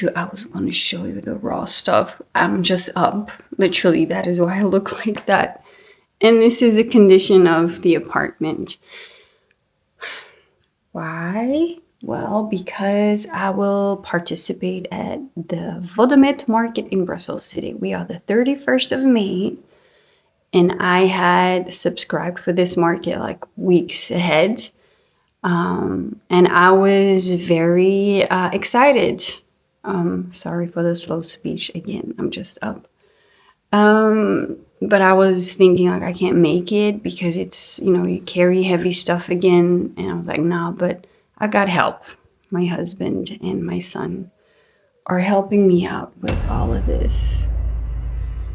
told you I was going to show you the raw stuff. I'm just up. Literally, that is why I look like that. And this is the condition of the apartment. Why? Well, because I will participate at the VODDEMET Market in Brussels today. We are the 31st of May. And I had subscribed for this market like weeks ahead. And I was very excited. Sorry for the slow speech again. I'm just up. But I was thinking like I can't make it because it's, you know, you carry heavy stuff again. And I was like, nah, but I got help. My husband and my son are helping me out with all of this.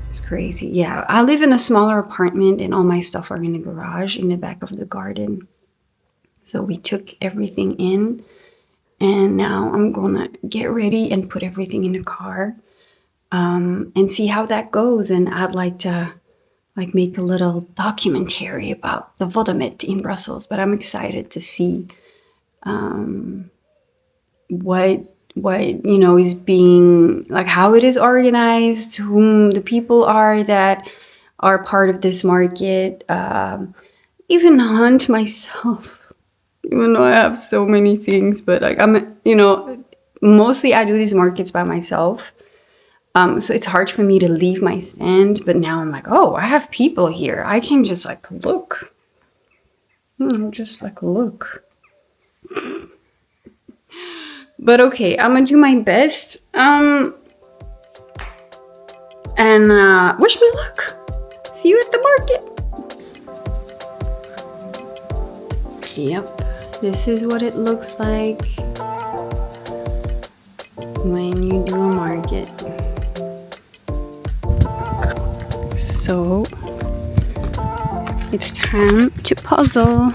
It's crazy. Yeah, I live in a smaller apartment and all my stuff are in the garage in the back of the garden. So we took everything in and now I'm gonna get ready and put everything in the car and see how that goes. And I'd like to make a little documentary about the VODDEMET in Brussels, but I'm excited to see what you know is being like, how it is organized, whom the people are that are part of this market. Even hunt myself, even though I have so many things, but like I'm, you know, mostly I do these markets by myself. So it's hard for me to leave my stand, but now I'm like, oh, I have people here. I can just like look. Just like look. But okay, I'm gonna do my best. And wish me luck. See you at the market. Yep, this is what it looks like when you do a market. So it's time to puzzle.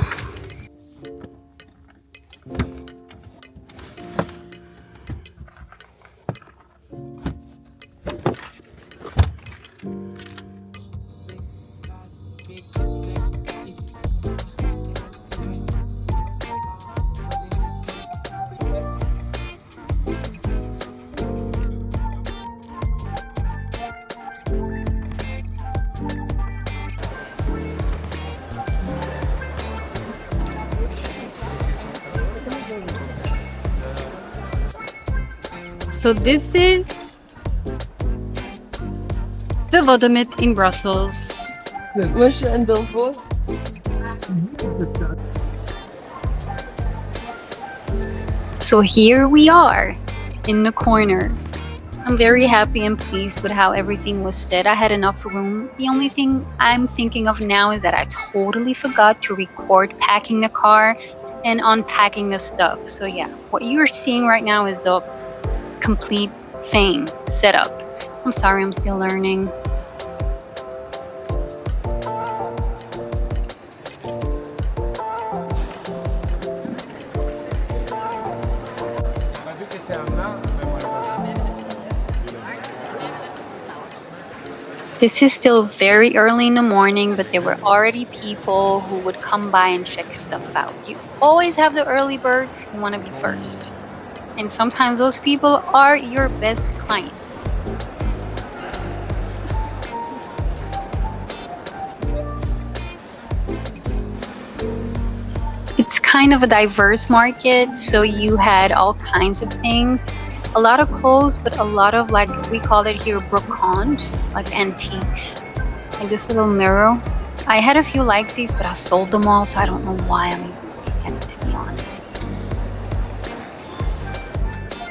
So this is the VODDEMET in Brussels. So here we are in the corner. I'm very happy and pleased with how everything was set. I had enough room. The only thing I'm thinking of now is that I totally forgot to record packing the car and unpacking the stuff. So yeah, what you're seeing right now is the complete thing set up. I'm sorry, I'm still learning. This is still very early in the morning, but there were already people who would come by and check stuff out. You always have the early birds who want to be first. And sometimes those people are your best clients. It's kind of a diverse market, so you had all kinds of things. A lot of clothes, but a lot of, like, we call it here brocante, like antiques. Like this little mirror. I had a few like these, but I sold them all, so I don't know why I'm even looking at it, to be honest.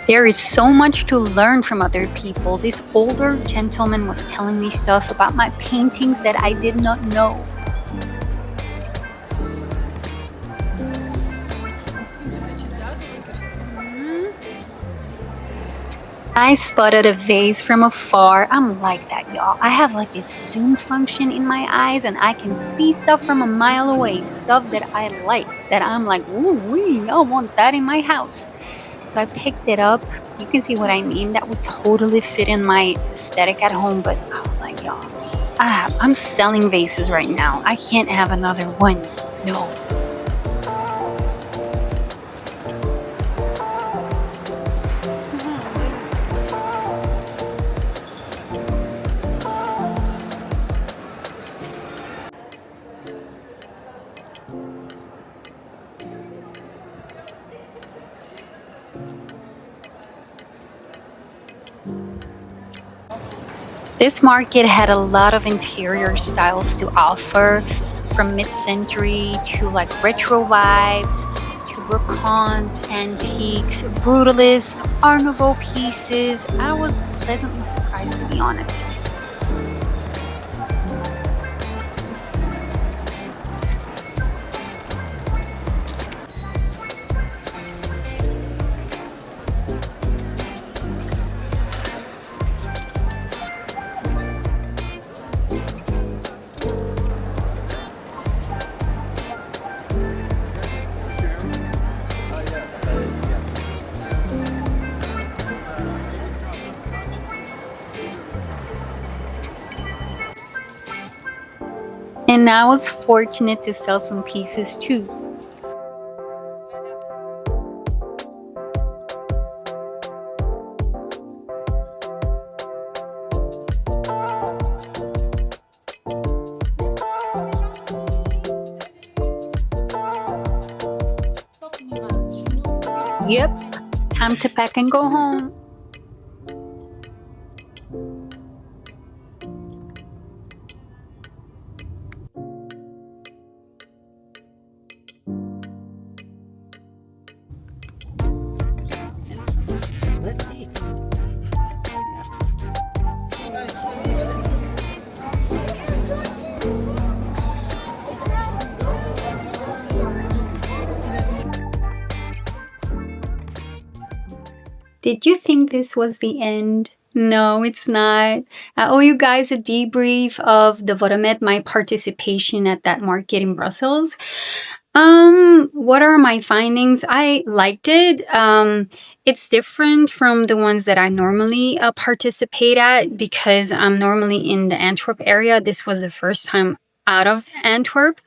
There is so much to learn from other people. This older gentleman was telling me stuff about my paintings that I did not know. I spotted a vase from afar. I'm like that, y'all. I have like this zoom function in my eyes and I can see stuff from a mile away. Stuff that I like, that I'm like, ooh wee, I want that in my house. So I picked it up. You can see what I mean. That would totally fit in my aesthetic at home. But I was like, y'all, I'm selling vases right now. I can't have another one. No. This market had a lot of interior styles to offer, from mid-century to like retro vibes, to brocante, antiques, brutalist, Art Nouveau pieces. I was pleasantly surprised, to be honest. And I was fortunate to sell some pieces too. Yep, time to pack and go home. Let's eat. Did you think this was the end? No, it's not. I owe you guys a debrief of the VODDEMET, my participation at that market in Brussels. What are my findings? I liked it. It's different from the ones that I normally participate at because I'm normally in the Antwerp area. This was the first time out of Antwerp.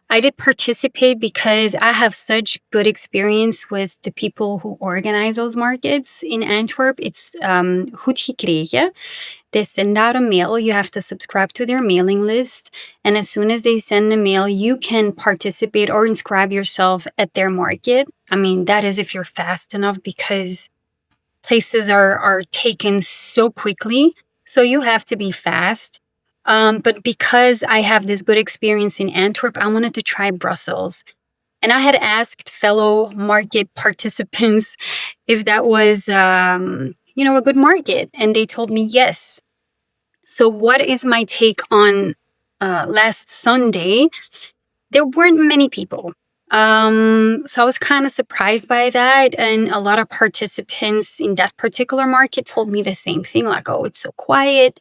I did participate because I have such good experience with the people who organize those markets in Antwerp. It's Goed Gekregen. They send out a mail. You have to subscribe to their mailing list. And as soon as they send the mail, you can participate or inscribe yourself at their market. I mean, that is if you're fast enough because places are taken so quickly. So you have to be fast. But because I have this good experience in Antwerp, I wanted to try Brussels. And I had asked fellow market participants if that was, a good market. And they told me yes. So, what is my take on last Sunday? There weren't many people. So I was kind of surprised by that. And a lot of participants in that particular market told me the same thing, like, oh, it's so quiet.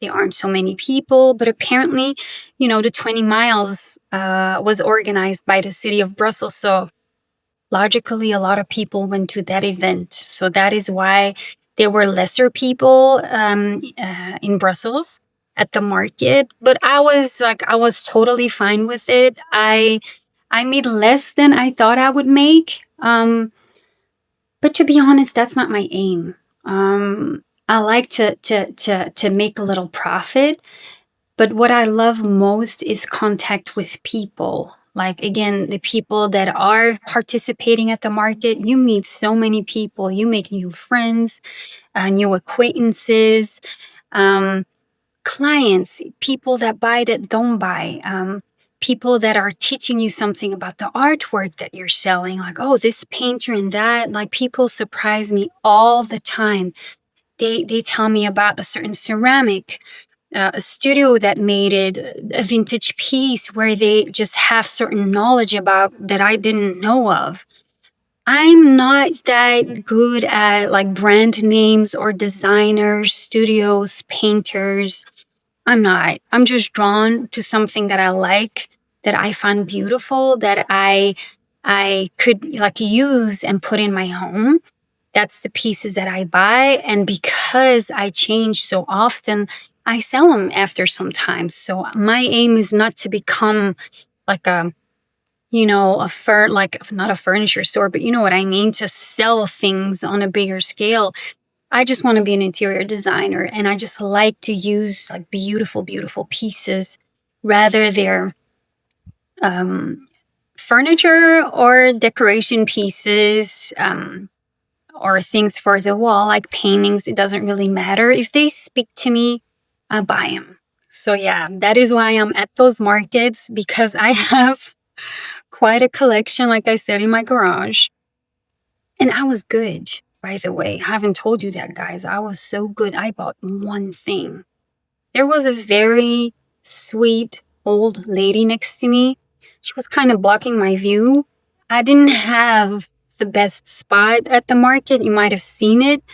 There aren't so many people. But apparently, the 20 miles was organized by the city of Brussels. So logically, a lot of people went to that event. So that is why there were lesser people in Brussels at the market. But I was totally fine with it. I made less than I thought I would make. But to be honest, that's not my aim. I like to make a little profit. But what I love most is contact with people. Like, again, the people that are participating at the market, you meet so many people, you make new friends, new acquaintances, um, clients, people that buy that don't buy, people that are teaching you something about the artwork that you're selling. Like, oh, this painter and that. Like, people surprise me all the time. They tell me about a certain ceramic, a studio that made it, a vintage piece where they just have certain knowledge about that I didn't know of. I'm not that good at like brand names or designers, studios, painters. I'm not. I'm just drawn to something that I like, that I find beautiful, that I could like use and put in my home. That's the pieces that I buy. And because I change so often, I sell them after some time. So my aim is not to become like like not a furniture store, but you know what I mean, to sell things on a bigger scale. I just want to be an interior designer and I just like to use like beautiful, beautiful pieces, rather they're um, furniture or decoration pieces. Or things for the wall, like paintings, it doesn't really matter. If they speak to me, I buy them. So yeah, that is why I'm at those markets, because I have quite a collection, like I said, in my garage. And I was good, by the way. I haven't told you that, guys. I was so good. I bought one thing. There was a very sweet old lady next to me. She was kind of blocking my view. I didn't have the best spot at the market. You might have seen it.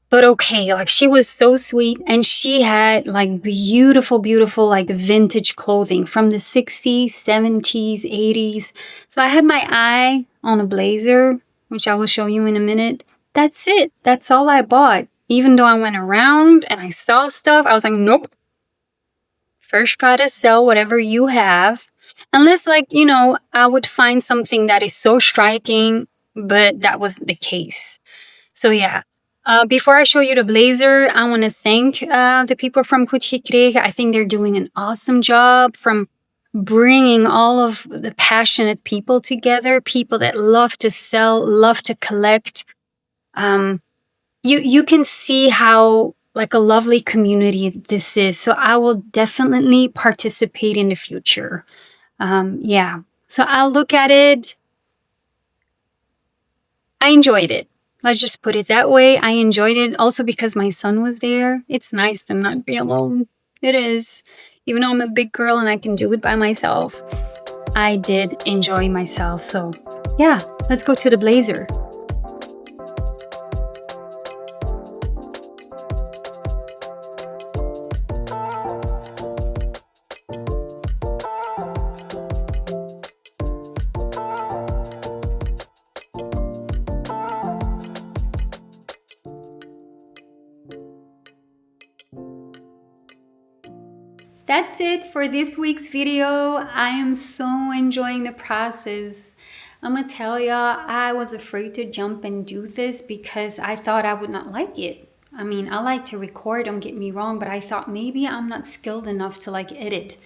But okay, like she was so sweet, and she had like beautiful, beautiful, like vintage clothing from the 60s, 70s, 80s. So I had my eye on a blazer, which I will show you in a minute. That's it. That's all I bought. Even though I went around and I saw stuff, I was like, nope. First, try to sell whatever you have. Unless, like, I would find something that is so striking, but that was the case. So yeah. Before I show you the blazer, I want to thank the people from Kuchikre. I think they're doing an awesome job from bringing all of the passionate people together, people that love to sell, love to collect. You can see how like a lovely community this is. So I will definitely participate in the future. Yeah. So I'll look at it. I enjoyed it. Let's just put it that way. I enjoyed it also because my son was there. It's nice to not be alone. It is. Even though I'm a big girl and I can do it by myself, I did enjoy myself. So, yeah, let's go to the blazer. That's it for this week's video. I am so enjoying the process. I'm gonna tell y'all, I was afraid to jump and do this because I thought I would not like it. I mean, I like to record, don't get me wrong, but I thought maybe I'm not skilled enough to like edit.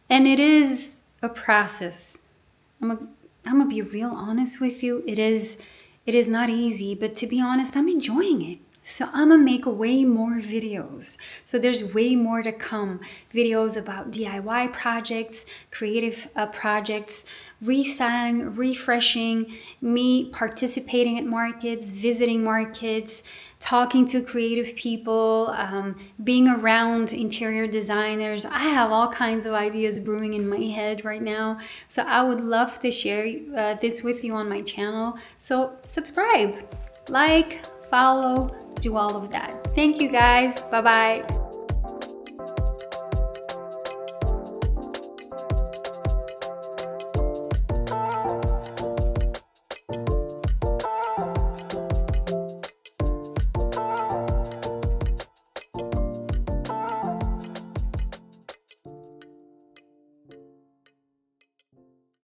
And it is a process. I'm gonna be real honest with you. It is not easy, but to be honest, I'm enjoying it. So I'm gonna make way more videos. So there's way more to come. Videos about DIY projects, creative projects, restyling, refreshing, me participating at markets, visiting markets, talking to creative people, being around interior designers. I have all kinds of ideas brewing in my head right now. So I would love to share this with you on my channel. So subscribe, like, follow, do all of that. Thank you guys. Bye-bye.